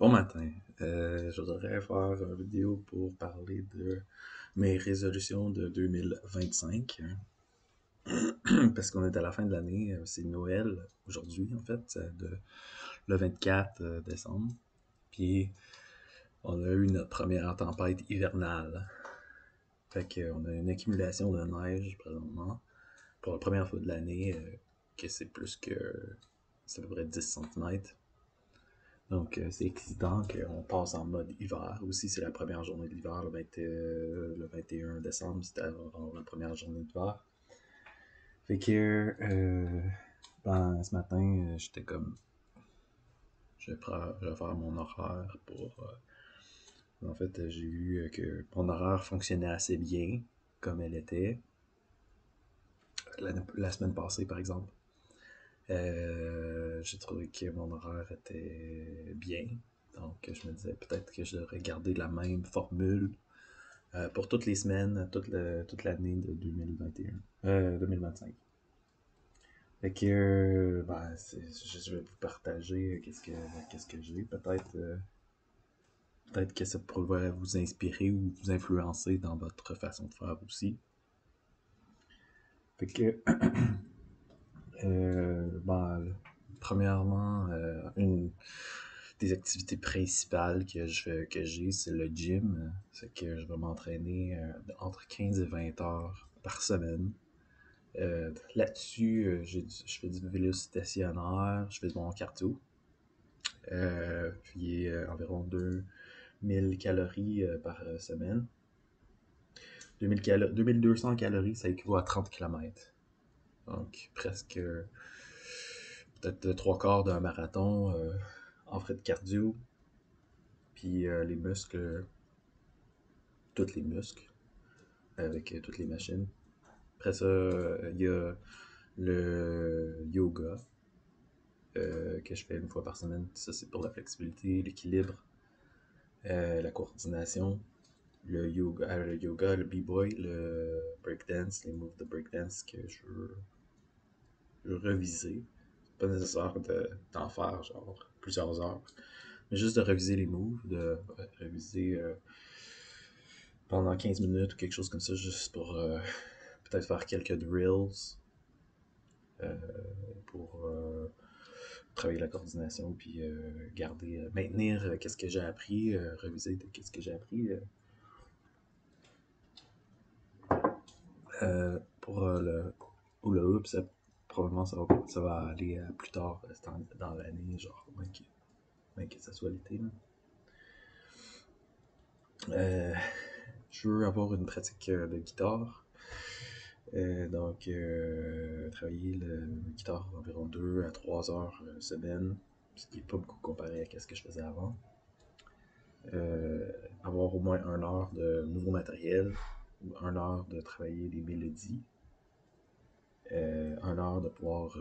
Bon matin. Je voudrais faire une vidéo pour parler de mes résolutions de 2025. Parce qu'on est à la fin de l'année. C'est Noël aujourd'hui, en fait, le 24 décembre. Puis, on a eu notre première tempête hivernale. Fait qu'on a une accumulation de neige présentement pour la première fois de l'année, que c'est plus que. C'est à peu près 10 cm. Donc, c'est excitant qu'on passe en mode hiver. Aussi, c'est la première journée de l'hiver, le 21 décembre, c'était la première journée d'hiver. Fait que, ce matin, j'étais comme, je vais faire mon horaire pour. En fait, j'ai vu que mon horaire fonctionnait assez bien, comme elle était, la semaine passée, par exemple. J'ai trouvé que mon horaire était bien. Donc, je me disais peut-être que je devrais garder la même formule pour toutes les semaines, toute l'année de 2021, 2025. Fait que, je vais vous partager qu'est-ce que j'ai. Peut-être que ça pourrait vous inspirer ou vous influencer dans votre façon de faire aussi. Fait que, premièrement, une des activités principales que j'ai, c'est le gym. C'est que je vais m'entraîner entre 15 et 20 heures par semaine. Là-dessus, je fais du vélo stationnaire, je fais de mon cardio. Puis environ 2000 calories par semaine. 2200 calories, ça équivaut à 30 km. Donc presque peut-être trois quarts d'un marathon en frais de cardio. Puis les muscles, tous les muscles, avec toutes les machines. Après ça, il y a le yoga que je fais une fois par semaine. Ça, c'est pour la flexibilité, l'équilibre, la coordination. Le yoga, le b-boy, le breakdance, les moves de breakdance que je veux reviser. C'est pas nécessaire d'en faire genre plusieurs heures, mais juste de reviser les moves, de reviser pendant 15 minutes ou quelque chose comme ça, juste pour peut-être faire quelques drills euh, pour travailler la coordination, puis maintenir qu'est-ce que j'ai appris, reviser qu'est-ce que j'ai appris. Pour le hula hoop, probablement ça va aller plus tard dans l'année, genre, même que ça soit l'été. Je veux avoir une pratique de guitare. Donc, travailler le guitare environ 2 à 3 heures semaine, ce qui n'est pas beaucoup comparé à ce que je faisais avant. Avoir au moins 1 heure de nouveau matériel, ou 1 heure de travailler les mélodies, 1 heure de pouvoir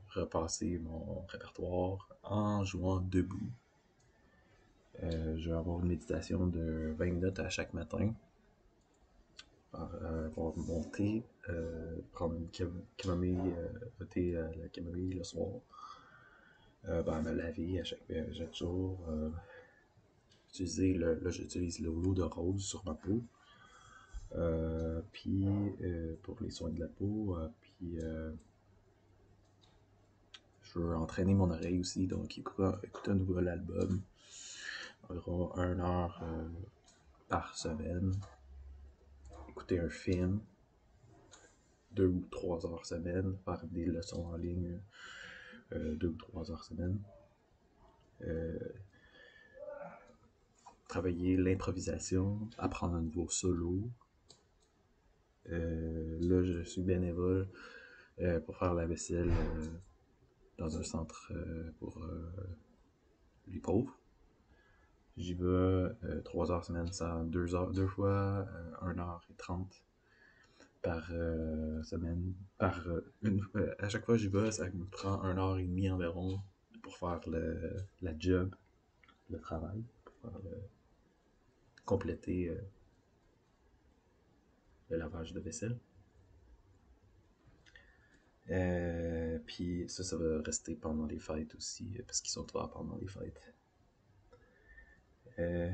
repasser mon répertoire en jouant debout. Je vais avoir une méditation de 20 minutes à chaque matin. Pour monter, prendre une camomille, thé à la camomille le soir. Me laver à chaque jour. Là, j'utilise l'eau de rose sur ma peau. Puis pour les soins de la peau, puis je veux entraîner mon oreille aussi, donc écouter un nouvel album, environ 1 heure par semaine, écouter un film, 2 ou 3 heures semaine, faire des leçons en ligne, 2 ou 3 heures semaine, euh, travailler l'improvisation, apprendre un nouveau solo. Là, je suis bénévole pour faire la vaisselle dans un centre pour les pauvres. J'y vais 3 heures semaine, ça 2 heures, 1 heure et 30 par semaine. À chaque fois que j'y vais, ça me prend 1 heure et demie environ pour faire la job, le travail, pour compléter le lavage de vaisselle. Puis ça va rester pendant les fêtes aussi, parce qu'ils sont ouverts pendant les fêtes. Euh,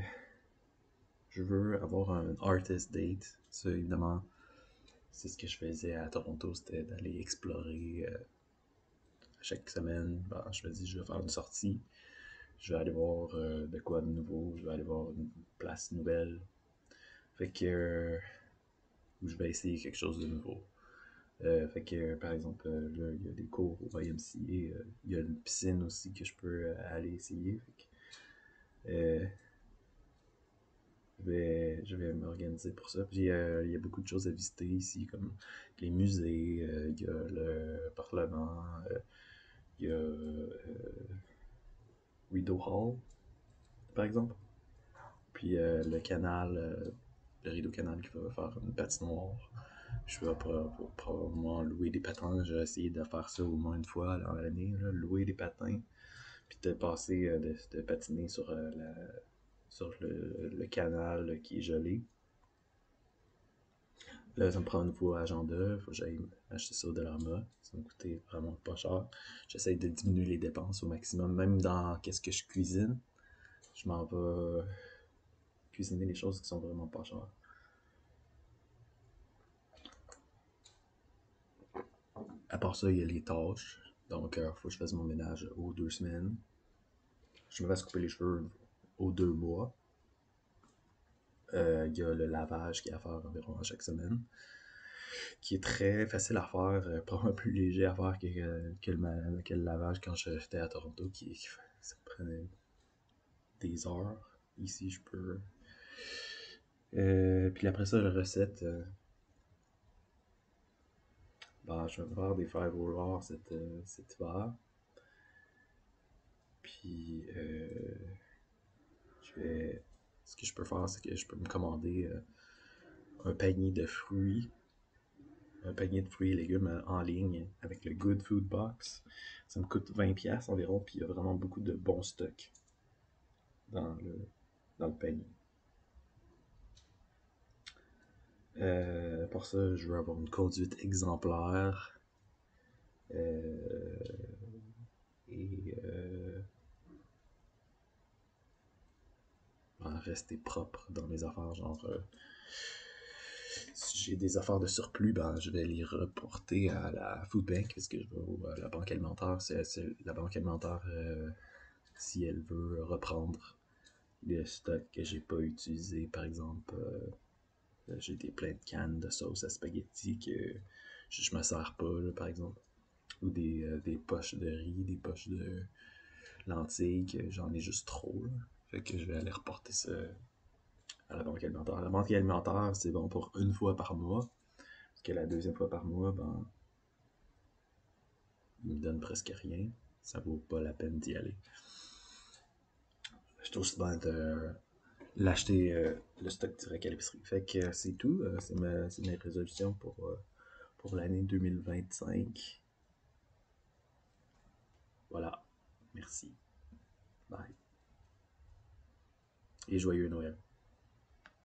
je veux avoir un artist date. Ça, évidemment, c'est ce que je faisais à Toronto, c'était d'aller explorer chaque semaine. Ben, je me dis, je vais faire une sortie. Je vais aller voir de quoi de nouveau. Je vais aller voir une place nouvelle. Fait que je vais essayer quelque chose de nouveau. Fait que, par exemple, là, il y a des cours au YMCA. Il y a une piscine aussi que je peux aller essayer. Fait que, je vais m'organiser pour ça. Puis il y a beaucoup de choses à visiter ici, comme les musées, il y a le Parlement, il y a Rideau Hall, par exemple. Puis le canal, le Rideau Canal qui va faire une patinoire. Je vais probablement louer des patins. Je vais essayer de faire ça au moins une fois dans l'année, là, louer des patins. Puis de passer, de patiner sur, sur le canal qui est gelé. Là, ça me prend une fois agenda. Faut que j'aille acheter ça au Dollarama. Ça va me coûter vraiment pas cher. J'essaie de diminuer les dépenses au maximum. Même dans qu'est-ce que je cuisine, je m'en vais cuisiner les choses qui sont vraiment pas chères. À part ça, il y a les tâches. Donc, il faut que je fasse mon ménage aux 2 semaines. Je me fasse couper les cheveux aux 2 mois. Il y a le lavage qui est à faire environ à chaque semaine, qui est très facile à faire, probablement plus léger à faire que le lavage quand j'étais à Toronto, ça me prenait des heures. Ici, je peux. Puis après ça, la recette, ben, je vais me faire des fèves au lard cet hiver. Puis, ce que je peux faire, c'est que je peux me commander un panier de fruits un panier de fruits et légumes en ligne avec le Good Food Box. Ça me coûte 20$ environ, puis il y a vraiment beaucoup de bons stocks dans le panier. Pour ça, je veux avoir une conduite exemplaire euh, et rester propre dans mes affaires. Genre, si j'ai des affaires de surplus, ben, je vais les reporter à la Food Bank parce que je vais à la banque alimentaire. C'est la banque alimentaire, si elle veut reprendre les stocks que j'ai pas utilisés, par exemple, j'ai plein de cannes de sauce à spaghetti que je me sers pas, là, par exemple. Ou des poches de riz, des poches de lentilles, que j'en ai juste trop. Là. Fait que je vais aller reporter ça à la banque alimentaire. La banque alimentaire, c'est bon pour une fois par mois. Parce que la deuxième fois par mois, ben, ils me donnent presque rien. Ça vaut pas la peine d'y aller. Je trouve souvent de l'acheter le stock direct à l'épicerie. Fait que c'est tout. C'est mes résolutions pour l'année 2025. Voilà. Merci. Bye. Et joyeux Noël.